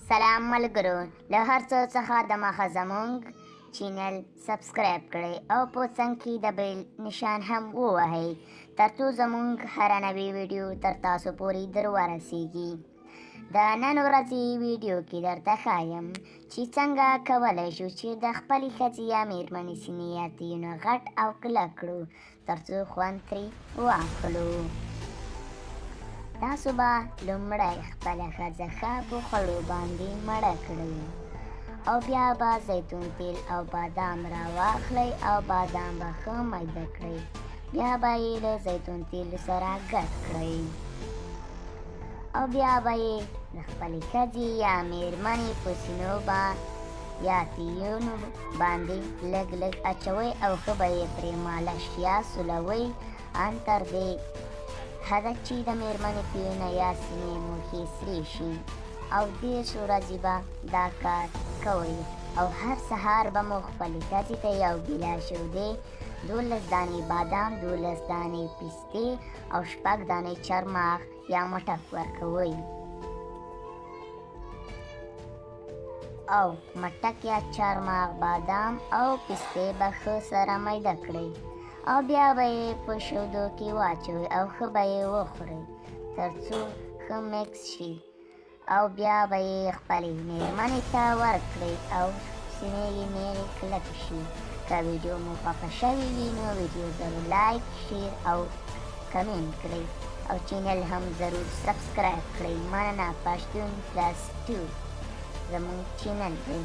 سلام ملګرو، له هر څه څخه دمخه زموږ چینل سبسکرایب کړئ او په څنګ کې د بیل نشان هم ووهئ ترڅو زموږ هره نوې ویډیو تر تاسو پورې در ورسیږي. د نن ورځې ویډیو کې درته ښایم چې څنګه کولی شو چې د خپلې ښځې یا مېرمنې سینې یا تیونه غټ او کلک کړو ترڅو خوند ترې واخلو. تاسو به لومړی خپله ښځه ښه په خړو باندې مړه کړئ او بیا به زیتون تیل او بادام راواخلئ او بادام به ښه میده کړئ. بیا به یې له زیتون تیلو سره ګډ کړئ او بیا به یې د خپلې ښځې یا مېرمنې په سینو یا تیونو باندې لږ لږ اچوئ او ښه به یې پرې مالش یا سولوئ ان تر دې حده چې د مېرمنې تیونه یا سینې مو ښې سرې شي او 10 ورځې به دا کار کوئ او هر سهار به مو خپلې ښځې ته یو ګیلاس شیدې، 12 دانې بادام، 12 دانې پستې او 6 دانې چارمغز یا مټک ورکوئ او مټک یا چارمغز، بادام او پستې به ښه سره میده کړئ او بیا به یې په شیدو کې واچوئ او ښه به یې وخورئ تر څو ښه میکس شي او بیا به یې خپلې مېرمنې ته ورکړئ او سینې یې نېغې کلکې شي. که ویډیو مو خوښه شوې وي نو ویډیو ضرور لایک، شیر او کمنټ کړئ او چینل هم ضرور سبسکرایب کړئ. مننه. پښتون +2 زموږ چینل دی.